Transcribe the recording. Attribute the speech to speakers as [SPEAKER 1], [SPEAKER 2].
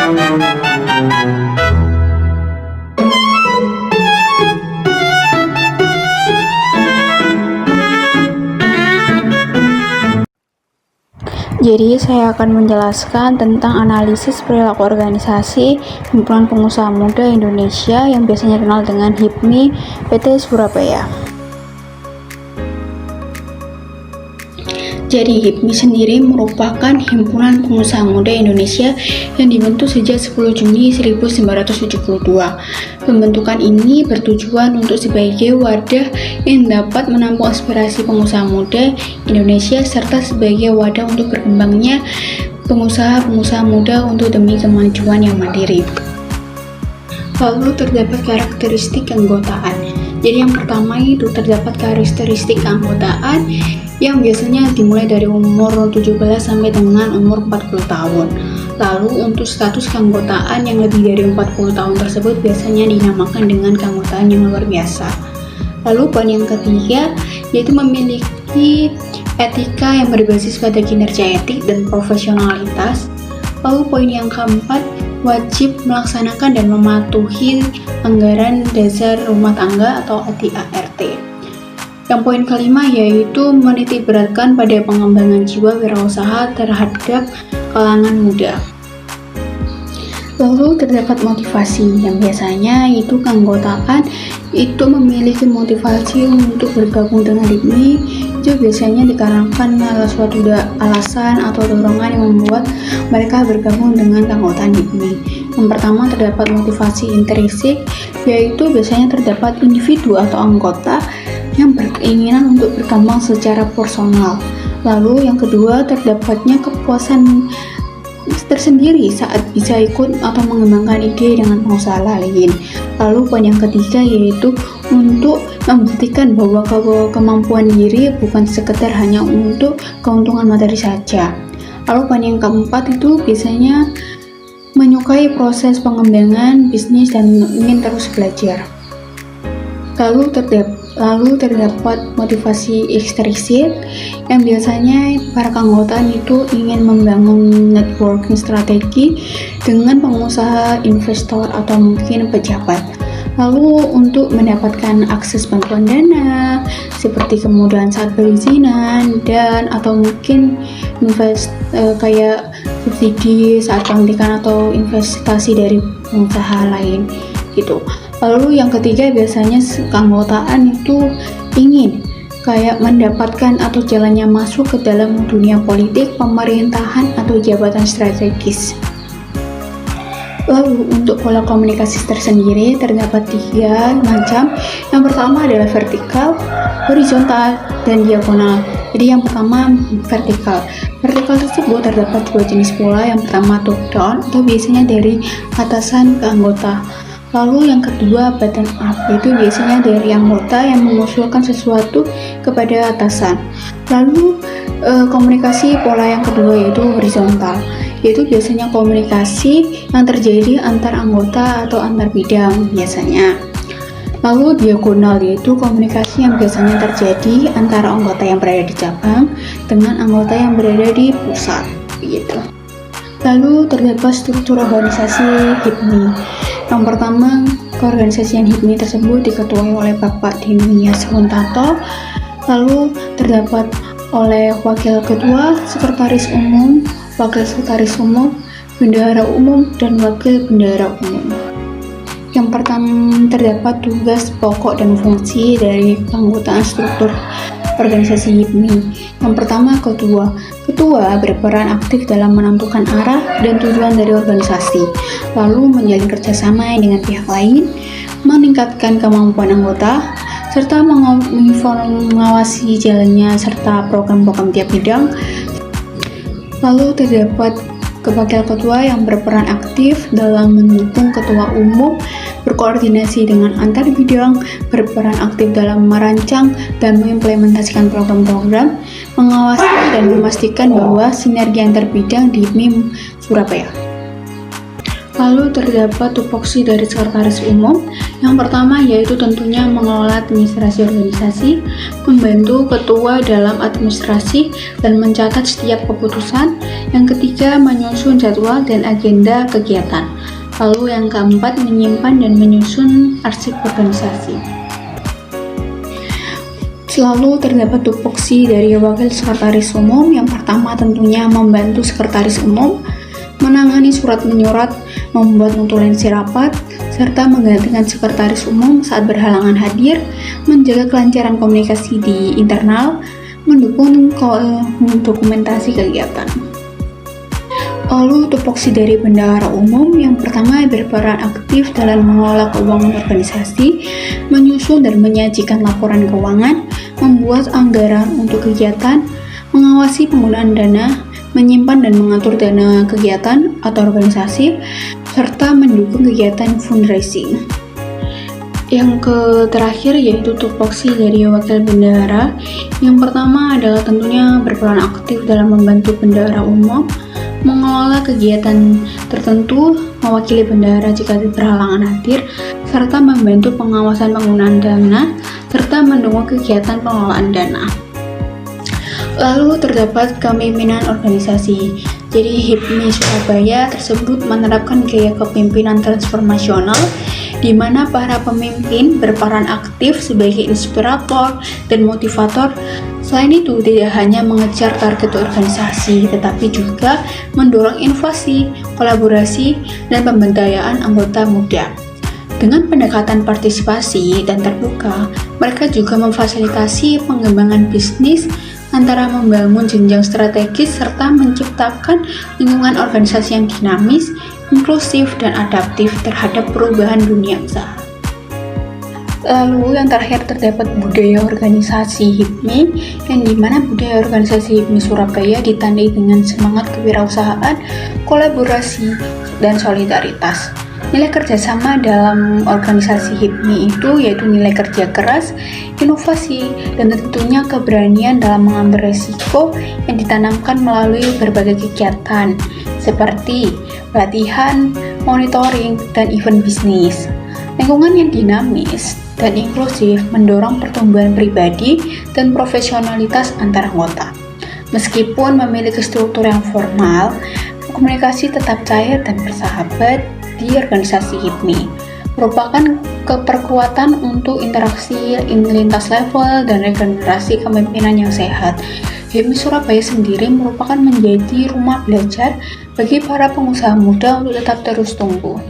[SPEAKER 1] Jadi saya akan menjelaskan tentang analisis perilaku organisasi Himpunan Pengusaha Muda Indonesia yang biasanya dikenal dengan HIPMI PT Surabaya. Jadi HIPMI sendiri merupakan Himpunan Pengusaha Muda Indonesia yang dibentuk sejak 10 Juni 1972. Pembentukan ini bertujuan untuk sebagai wadah yang dapat menampung aspirasi pengusaha muda Indonesia serta sebagai wadah untuk berkembangnya pengusaha-pengusaha muda untuk demi kemajuan yang mandiri. Lalu terdapat karakteristik keanggotaan. Jadi yang pertama itu terdapat karakteristik keanggotaan yang biasanya dimulai dari umur 17 sampai dengan umur 40 tahun. Lalu untuk status keanggotaan yang lebih dari 40 tahun tersebut biasanya dinamakan dengan keanggotaan yang luar biasa. Lalu poin yang ketiga yaitu memiliki etika yang berbasis pada kinerja etik dan profesionalitas. Lalu poin yang keempat, wajib melaksanakan dan mematuhi anggaran dasar rumah tangga atau ADART. Yang poin kelima yaitu menitikberatkan pada pengembangan jiwa wirausaha terhadap kalangan muda. Lalu terdapat motivasi yang biasanya itu keanggotaan itu memiliki motivasi untuk bergabung dengan HIPMI itu biasanya dikarenakan suatu alasan atau dorongan yang membuat mereka bergabung dengan keanggotaan HIPMI. Yang pertama terdapat motivasi intrinsik yaitu biasanya terdapat individu atau anggota yang berkeinginan untuk berkembang secara personal. Lalu yang kedua terdapatnya kepuasan tersendiri saat bisa ikut atau mengembangkan ide dengan pengusaha lain. Lalu poin yang ketiga yaitu untuk membuktikan bahwa kemampuan diri bukan sekedar hanya untuk keuntungan materi saja. Lalu poin yang keempat itu biasanya menyukai proses pengembangan bisnis dan ingin terus belajar. Lalu terdapat motivasi ekstrinsik yang biasanya para keanggotaan itu ingin membangun networking strategi dengan pengusaha, investor, atau mungkin pejabat. Lalu untuk mendapatkan akses bantuan dana seperti kemudahan saat perizinan dan atau mungkin kayak subsidi saat pelantikan atau investasi dari pengusaha lain gitu. Lalu yang ketiga biasanya keanggotaan itu ingin kayak mendapatkan atau jalannya masuk ke dalam dunia politik, pemerintahan atau jabatan strategis. Lalu untuk pola komunikasi tersendiri terdapat 3 macam. Yang pertama adalah vertikal, horizontal, dan diagonal. Jadi yang pertama vertikal. Vertikal tersebut terdapat 2 jenis pola. Yang pertama top down atau biasanya dari atasan ke anggota. Lalu yang kedua bottom up, itu biasanya dari anggota yang mengusulkan sesuatu kepada atasan. Lalu komunikasi pola yang kedua yaitu horizontal, yaitu biasanya komunikasi yang terjadi antar anggota atau antar bidang biasanya. Lalu diagonal yaitu komunikasi yang biasanya terjadi antara anggota yang berada di cabang dengan anggota yang berada di pusat gitu. Lalu terdapat struktur organisasi HIPMI. Yang pertama, keorganisasian HIPMI tersebut diketuai oleh Bapak Dinias Huntato. Lalu terdapat oleh Wakil Ketua, Sekretaris Umum, Wakil Sekretaris Umum, Bendahara Umum, dan Wakil Bendahara Umum. Yang pertama terdapat tugas pokok dan fungsi dari keanggotaan struktur organisasi HIPMI. Yang pertama ketua. Ketua berperan aktif dalam menentukan arah dan tujuan dari organisasi, lalu menjalin kerjasama dengan pihak lain, meningkatkan kemampuan anggota, serta mengawasi jalannya serta program-program tiap bidang. Lalu terdapat Wakil Ketua yang berperan aktif dalam mendukung Ketua Umum, berkoordinasi dengan antar bidang, berperan aktif dalam merancang dan mengimplementasikan program-program, mengawasi dan memastikan bahwa sinergi antar bidang di HIPMI Surabaya. Lalu terdapat tupoksi dari sekretaris umum. Yang pertama yaitu tentunya mengelola administrasi organisasi, membantu ketua dalam administrasi dan mencatat setiap keputusan. Yang ketiga menyusun jadwal dan agenda kegiatan. Lalu yang keempat menyimpan dan menyusun arsip organisasi. Selalu terdapat tupoksi dari wakil sekretaris umum. Yang pertama tentunya membantu sekretaris umum, menangani surat menyurat, membuat notulensi rapat, serta menggantikan sekretaris umum saat berhalangan hadir, menjaga kelancaran komunikasi di internal, mendukung dokumentasi kegiatan. Lalu tupoksi dari bendahara umum. Yang pertama berperan aktif dalam mengelola keuangan organisasi, menyusun dan menyajikan laporan keuangan, membuat anggaran untuk kegiatan, mengawasi penggunaan dana, menyimpan dan mengatur dana kegiatan atau organisasi, serta mendukung kegiatan fundraising. Yang terakhir yaitu tupoksi dari wakil bendahara. Yang pertama adalah tentunya berperan aktif dalam membantu bendahara umum, mengelola kegiatan tertentu, mewakili bendahara jika berhalangan hadir, serta membantu pengawasan penggunaan dana, serta mendukung kegiatan pengelolaan dana. Lalu terdapat kepemimpinan organisasi. Jadi HIPMI Surabaya tersebut menerapkan gaya kepemimpinan transformasional di mana para pemimpin berperan aktif sebagai inspirator dan motivator. Selain itu, tidak hanya mengejar target organisasi, tetapi juga mendorong inovasi, kolaborasi, dan pemberdayaan anggota muda. Dengan pendekatan partisipasi dan terbuka, mereka juga memfasilitasi pengembangan bisnis antara membangun jenjang strategis serta menciptakan lingkungan organisasi yang dinamis, inklusif, dan adaptif terhadap perubahan dunia usaha. Lalu yang terakhir terdapat budaya organisasi HIPMI, yang dimana budaya organisasi HIPMI Surabaya ditandai dengan semangat kewirausahaan, kolaborasi, dan solidaritas. Nilai kerjasama dalam organisasi HIPMI itu yaitu nilai kerja keras, inovasi, dan tentunya keberanian dalam mengambil resiko yang ditanamkan melalui berbagai kegiatan seperti pelatihan, monitoring, dan event bisnis. Lingkungan yang dinamis dan inklusif mendorong pertumbuhan pribadi dan profesionalitas antar anggota. Meskipun memiliki struktur yang formal, komunikasi tetap cair dan bersahabat di organisasi HIPMI, merupakan keperkuatan untuk interaksi lintas level dan regenerasi kepemimpinan yang sehat. HIPMI Surabaya sendiri merupakan menjadi rumah belajar bagi para pengusaha muda untuk tetap terus tumbuh.